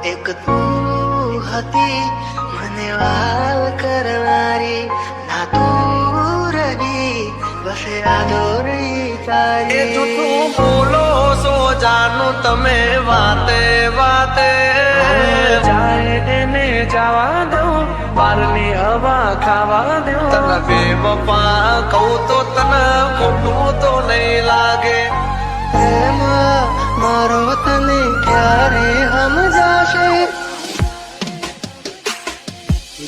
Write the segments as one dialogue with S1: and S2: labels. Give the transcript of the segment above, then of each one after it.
S1: એક તું હતી મને વાલ કરનારી, ના તું રહી બસ યાદો રહી તારી.
S2: એ જૂઠું બોલો છો જાનું તમે વાતે વાતે.
S3: જાય એને જવા દઉં, બારની હવા ખાવા દઉં.
S2: તને બેવફા કહું તો તને ખોટું તો નહીં લાગે.
S1: પ્રેમ મારો તને ક્યારે સમજાશે,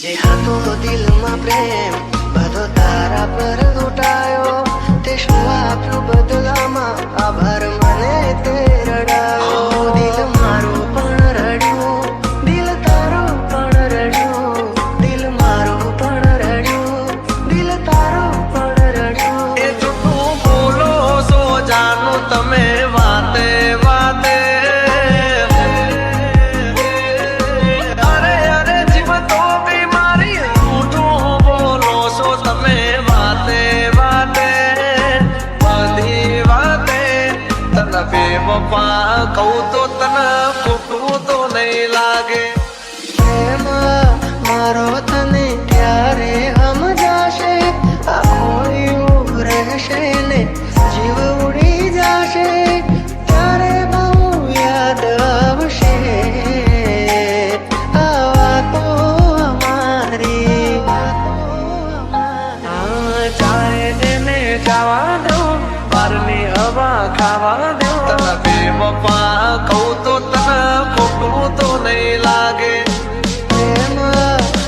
S1: જે હતો દિલમાં પ્રેમ બધો તારા પર લૂંટાયો. તે શું આપ્યું બદલામાં, આભાર મને તે રડાયો. દિલ મારું પણ રડ્યું, દિલ તારું પણ રડ્યું. દિલ મારું પણ રડ્યું, દિલ તારું પણ રડ્યું.
S2: એ જૂઠું બોલો છો જાનું તમે વાતે વાતે. અરે અરે જીવ તો બીમારી, જૂઠું બોલો છો તમે વાતે વાતે. બધી વાતે તને બેવફા કહું તો તને ખોટું તો નહીં લાગે.
S1: પ્રેમ મારો તને ત્યારે સમજાશે, આખો એવું રહેશે ને જીવ ઉડી જશે. ત્યારે બહુ યાદ આવશે આ વાતો અમારી.
S3: જાય એને જવા દઉં, બારની હવા ખાવા દઉં.
S2: તને બેવફા કહું તો તને ખોટું તો નહીં લાગે.
S1: પ્રેમ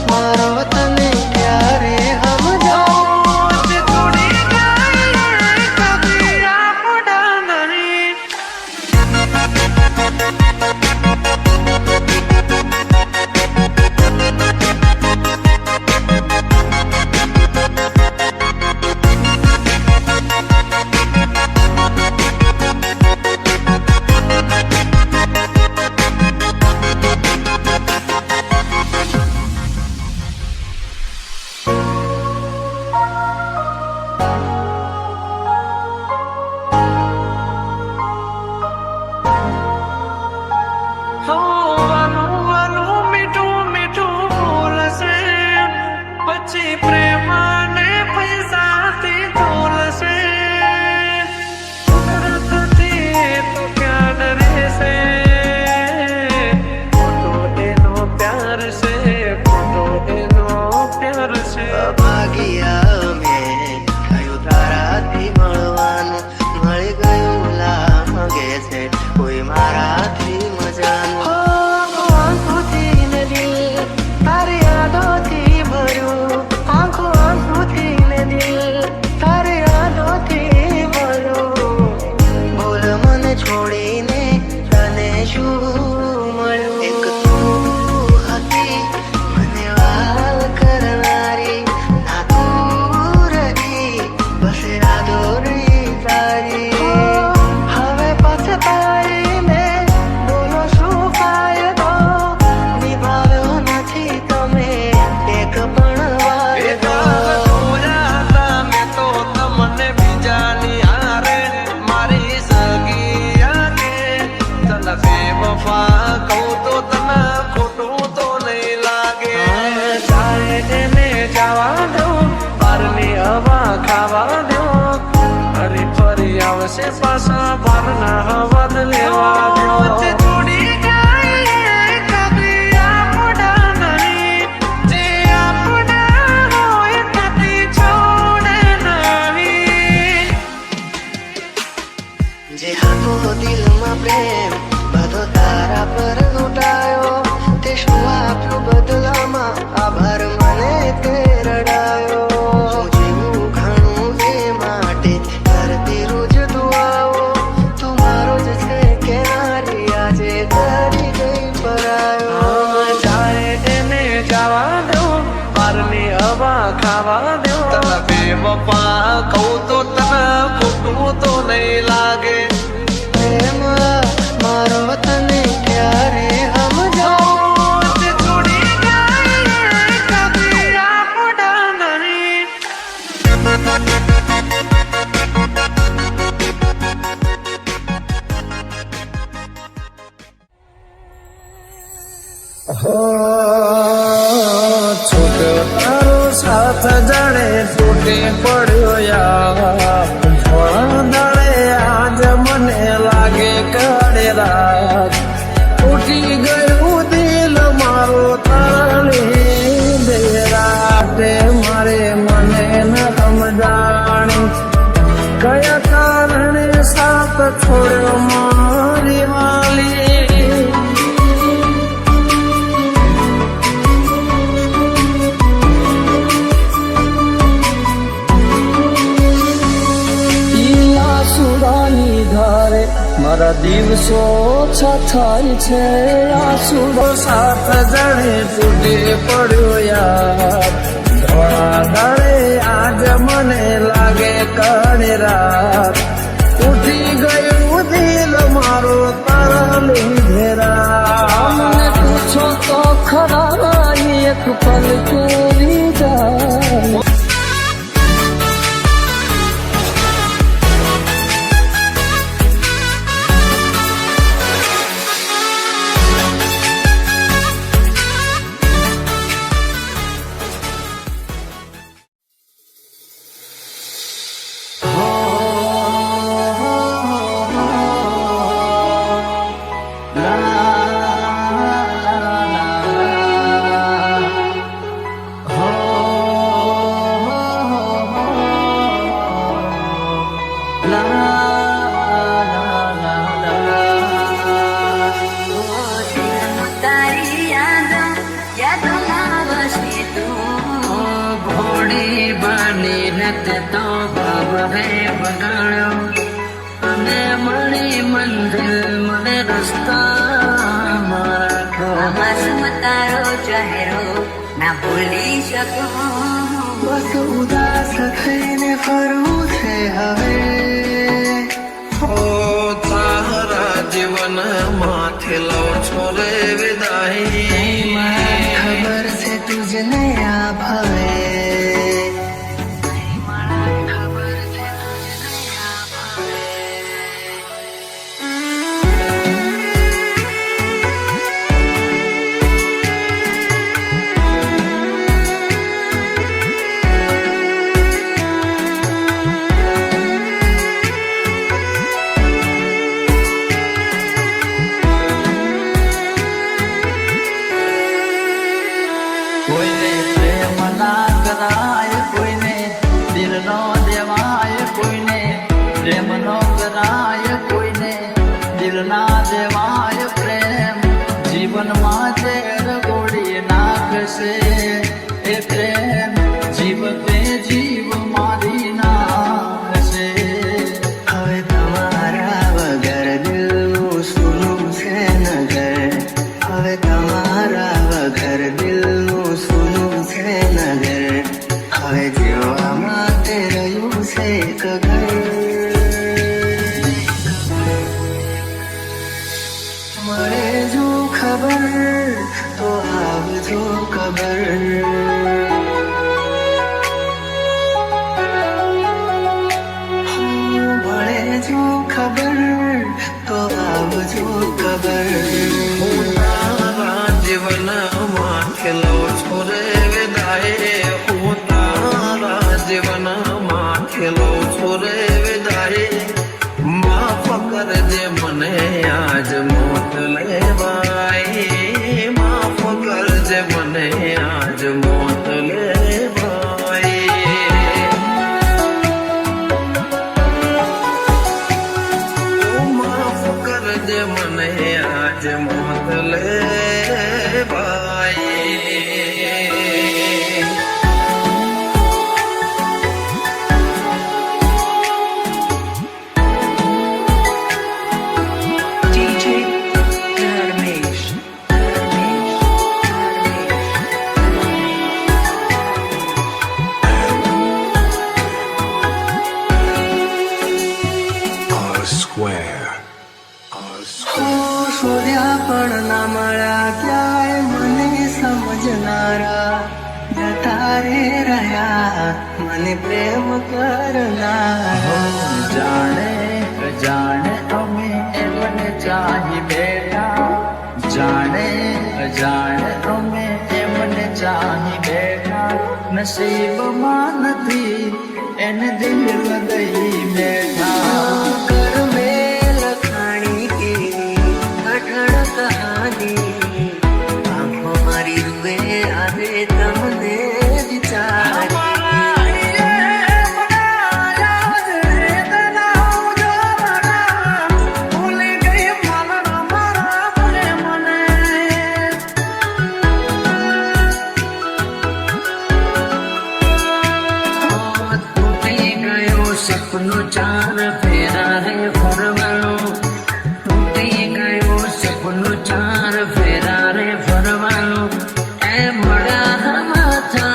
S1: મારો તને ત્યારે સમજાશે.
S3: છોડી જાય કદી આપણા નહીં. વાલું વાલું મીઠું મીઠું બોલશે, પછી પ્રેમાને પૈસાથી તોલશે. કુદરતથી તો ક્યાં ડરેશે, ખોટો એનો પ્યાર છે, ખોટો એનો પ્યાર છે.
S1: ભાગ્યા અમે થયું તારાથી મળવાનું, મળી ગયું લાગે છે કોઈ મારાથી મજાનું. આંખોથી ને દિલ તારી યાદોથી ભર્યું, આંખોથી ને દિલ તારી યાદોથી ભર્યું. બોલ મને છોડીને તને શું મળ્યું. એક તું હતી મને વાલ કરનારી, ના તું રહી બસ યાદો રહી તારી. હવે પછતાઈને બોલો શું ફાયદો, નિભાવ્યો નથી તમે એક પણ
S2: એક
S1: વાયદો.
S2: જોયા હતા મેં તો તમને બીજાની હારે, મારી સગિયાને. તને બેવફા કહું તો તને ખોટું તો નહીં લાગે.
S3: જાય એને જવા દઉં, બારની હવા ખાવા દઉં. ફરી ફરી આવશે પાછા બારના હવા લેવા દઉં. છોડી જાય કદી આપણા નહીં, જે આપણા હોય કદી છોડે નહીં.
S1: જે હતો દિલમાં પ્રેમ બધો તારા પર લૂંટાયો. તે શું આપ્યું બદલામાં, આભાર મને તે રડાયો. હું જીવું ઘણું એ માટે કરતી રોજ દુઆઓ. તું મારો જ છે કે નારી, આજે કરી ગઈ પરાયો.
S3: જાય એને જવા દઉં, બારની હવા ખાવા દઉં.
S2: તને બેવફા કહું તો તને ખોટું તો નહીં લાગે.
S1: પ્રેમ મારો તને ક્યારે સમજાશે.
S3: છોડી જાય કદી આપણા નહીં.
S2: તૂટે પડ્યો યાર થોડા દાડે આજ મને લાગે કાળે રાત તૂટી ગયું દિલ મારો તારી દેરાતે મારે મને ન સમજાણી કયા કારણે સાથ છોડ્યો મારી વાલી આસુડાની ધારે મારા દિવસો ઓછા થાય છે આસુડો સાથ જણે તૂટે પડ્યો યાર થોડા દાડે આજ મને લાગે કાળી રાત ઉઠી ગયું દિલ મારો તારા લીધે મને પૂછો તો ખરા એક પલ કેવી જાય
S3: તો બાબરે બગાડ્યો અને મળી મંદિર મને રસ્તા મારા તારો ચહેરો ના ભૂલી શકો
S1: બસ ઉદાસ થઈને ફરવું છે હવે
S2: ઓ તારા જીવન માથે લો છોરે વિદાય
S1: ખબર છે તુજને આ ભાવે
S3: કોઈને પ્રેમ ના કરાય કોઈને દિલ નો દેવાય કોઈને પ્રેમ નો કરાય કોઈને દિલ ના દેવાય પ્રેમ જીવનમાં ઝેર ગોળી નાખશે એ પ્રેમ જીવ તે જીવ મારી નાખશે
S1: હવે તમારા વગર દિલનું સૂનું છે નગર હવે તમારા વગર દિલનું સૂનું છે નગર હવે જીવવા માટે રહ્યું છે એક ઘર મળે જો ખબર તો આવજો ખબર મળે જો ખબર તો આવજો ખબર
S2: તારા જીવન માથે લો છોરે વિદાય હું તારા જીવન માથે લો છોરે વિદાય માફ કરજે મને આજ મોત લેવાય માફ કરજે મને આજ મોત લેવાય માફ કરજે મને આજ મોત લેવાય
S1: DJ Dharmesh શોધ્યા પણ ના મળ્યા ક્યાંય મને સમજનારા જતા રે રહ્યા મને પ્રેમ કરનારા
S3: જાણે જાણે અમે એમને ચાહી બેઠા જાણે જાણે અમે એમને ચાહી બેઠા નસીબમાં નથી મારી એને દિલ લગઈ બેઠા
S1: कर में लखानी की अठड़ कहानी आंखों मारी रुए आवे तमने विचार
S3: સપનું ચાર ફેરા રે ફરવાનું તૂટી ગયું સપનું ચાર ફેરા રે ફરવાનું એ મળ્યા માથા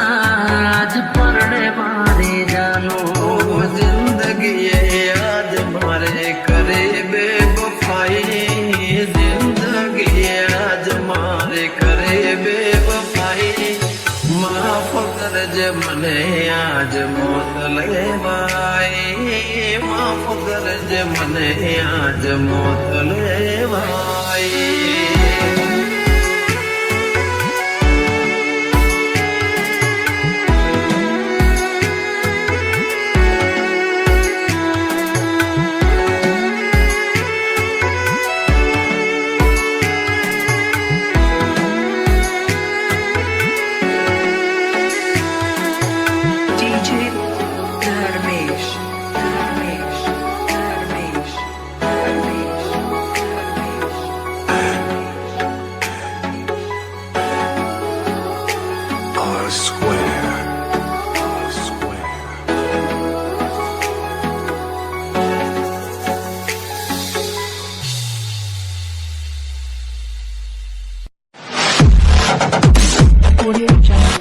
S3: આજ પરણે મારે જાનું
S2: જિંદગી યાદ મારે કરે બે વફાઈ જિંદગી યાદ મારે કરે બે વફાઈ માફ કરજે મને આજ મોત લેવાય માફ કરજે મને આજ મોત લેવાય
S1: DJ Dharmesh, Dharmesh, Dharmesh, Dharmesh, Dharmesh.
S4: R square. R square.
S5: Audio Jungle.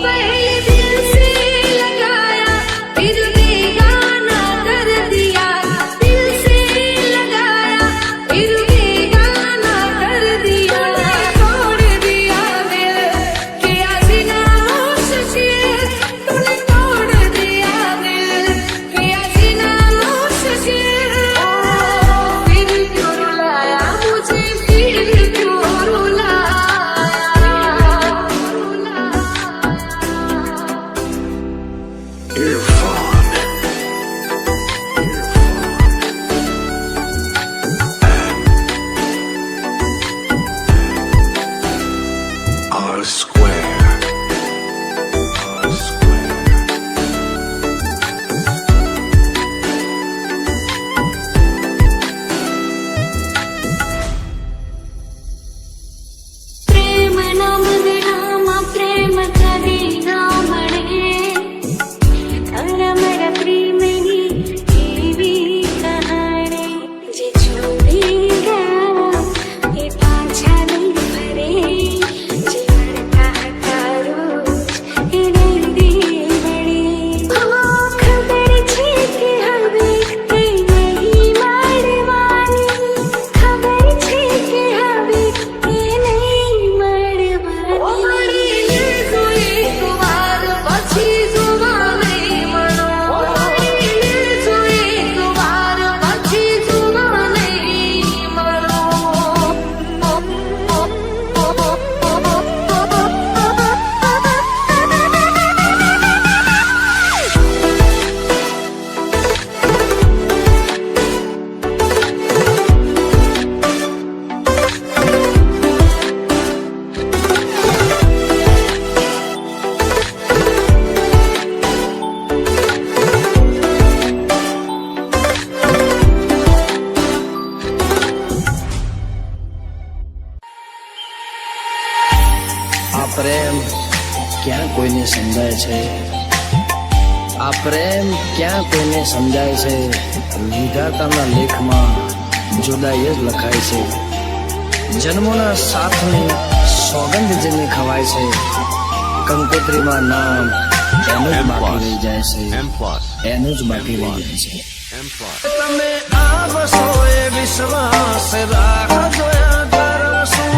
S6: पहले दिल से लगाया फिर સમજાય છે, આ પ્રેમ ક્યાં કોઈને સમજાય છે? વિધાતાના લેખમાં જુદાઈ જ લખાય છે. જન્મોના સાથની સોગંદ જેને ખવાય છે, કંકોત્રીમાં નામ એનું જ બાકી રહી જાય છે, એનું જ બાકી રહી જાય છે.
S2: તમે આવશો એ વિશ્વાસ રાખજો. કરશું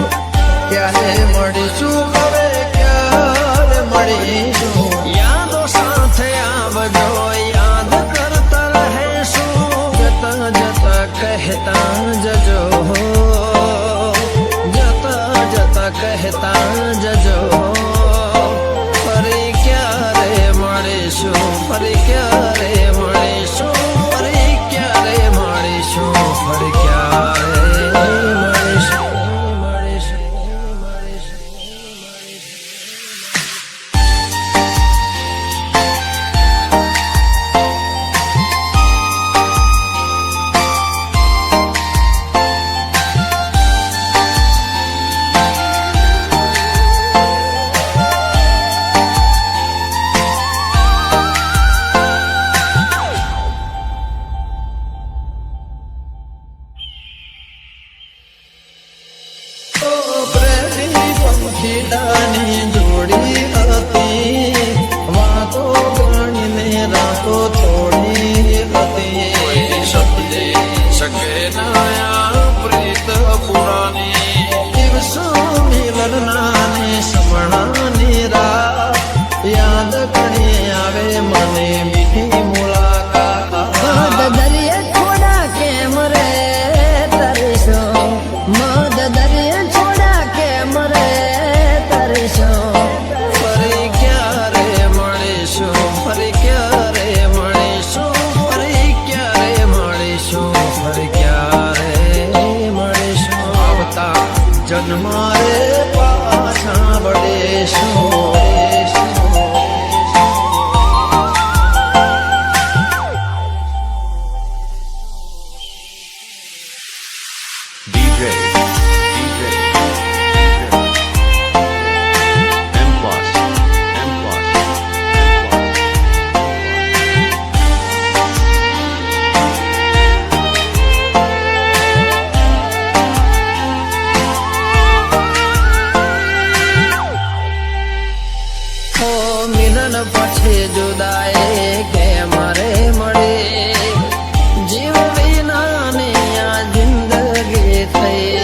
S2: ક્યારે મળીશું, હવે ક્યારે મળીશું? યાદો સાથે આવજો, યાદ કરતા રહેશું. જતા જતા કહેતા જજો, જતા જતા કહેતા જજો. ફરી ક્યારે મળીશું, ફરી ક્યારે મળીશું, ફરી ક્યારે મળીશું, ફરી ક્યારે મળીશું, મળીશું, મળીશું. પ્રેમી પંખીડાની જોડી હતી, વાતો ગણીને રાતો થોડી હતી. સમજી શકે નયા પ્રીત પુરાની, દિવસો મિલનાની સમણાની રાત. યાદ ઘણી આવે મને મીઠી મુલાકાત.
S7: દરિયા છોડા કેમ રે તરીશો, મદ દરિયા છોડા કેમ રે તરીશો.
S2: ફરી ક્યારે મળીશું, ફરી ક્યારે મળીશું, ફરી ક્યારે મળીશું, ફરી ક્યારે મળીશું? આવતા જન્મારે પાછા વળીશું.
S4: DJ M plus M plus.
S2: ઓ મિલન પછી જુદાઈ કેમ રે મળી? જીવ વિનાની આ જિંદગી થઈ.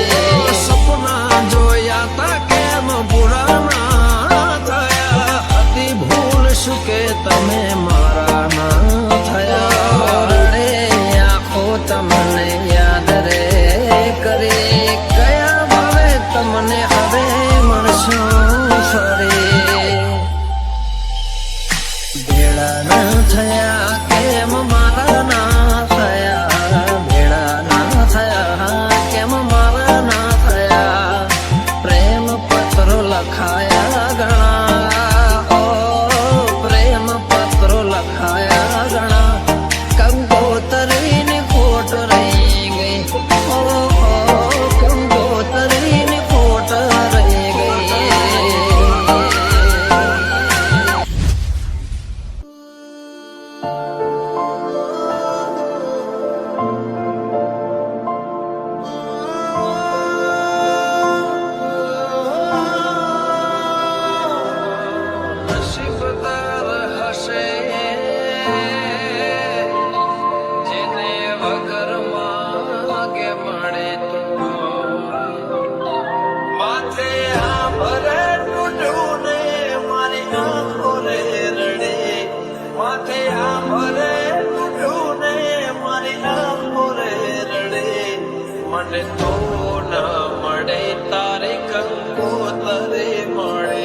S2: સપના જોયા તા કેમ પૂરા ના થયા? હતી ભૂલ શું કે તમે મારા ના થયા? રડે આંખો તમને યાદ રે કરી, કયા ભાવે તમને હવે મળશો ફરી? ભેળા ના થયા કેમ મારા ના થયા? ભેળા ના થયા કેમ મારા ના થયા? પ્રેમ પત્રો લખાયા ઘણા, ઓ પ્રેમ પત્રો લખાયા ઘણા. કંકોતરીની ખોટ રહી ગઈ, ઓ કંકોતરીની ખોટ રહી ગઈ. નસીબદાર હશે જેને વગર માગે મળે તું. માથે આંભરે તૂટ્યું ને મારી આંખો રે રડે. માથે આંભરે તૂટ્યું ને મારી આંખો રે રડે. મને તો ના મળે તારે કંકોતરે મળે.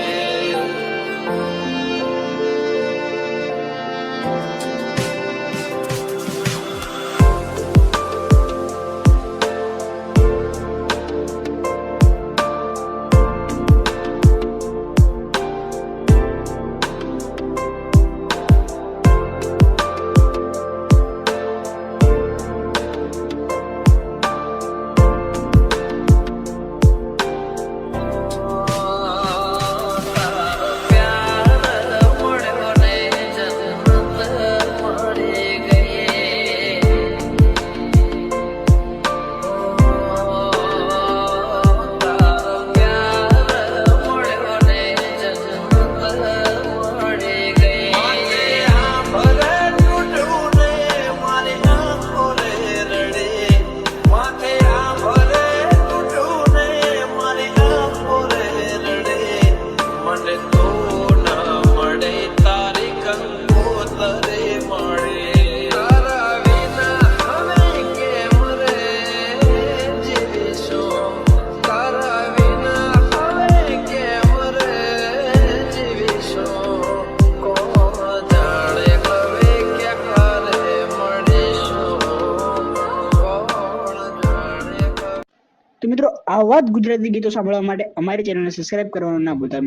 S8: તો મિત્રો આવા જ ગુજરાતી ગીતો સાંભળવા માટે અમારી ચેનલને સબસ્ક્રાઇબ કરવાનું ના ભૂલતા.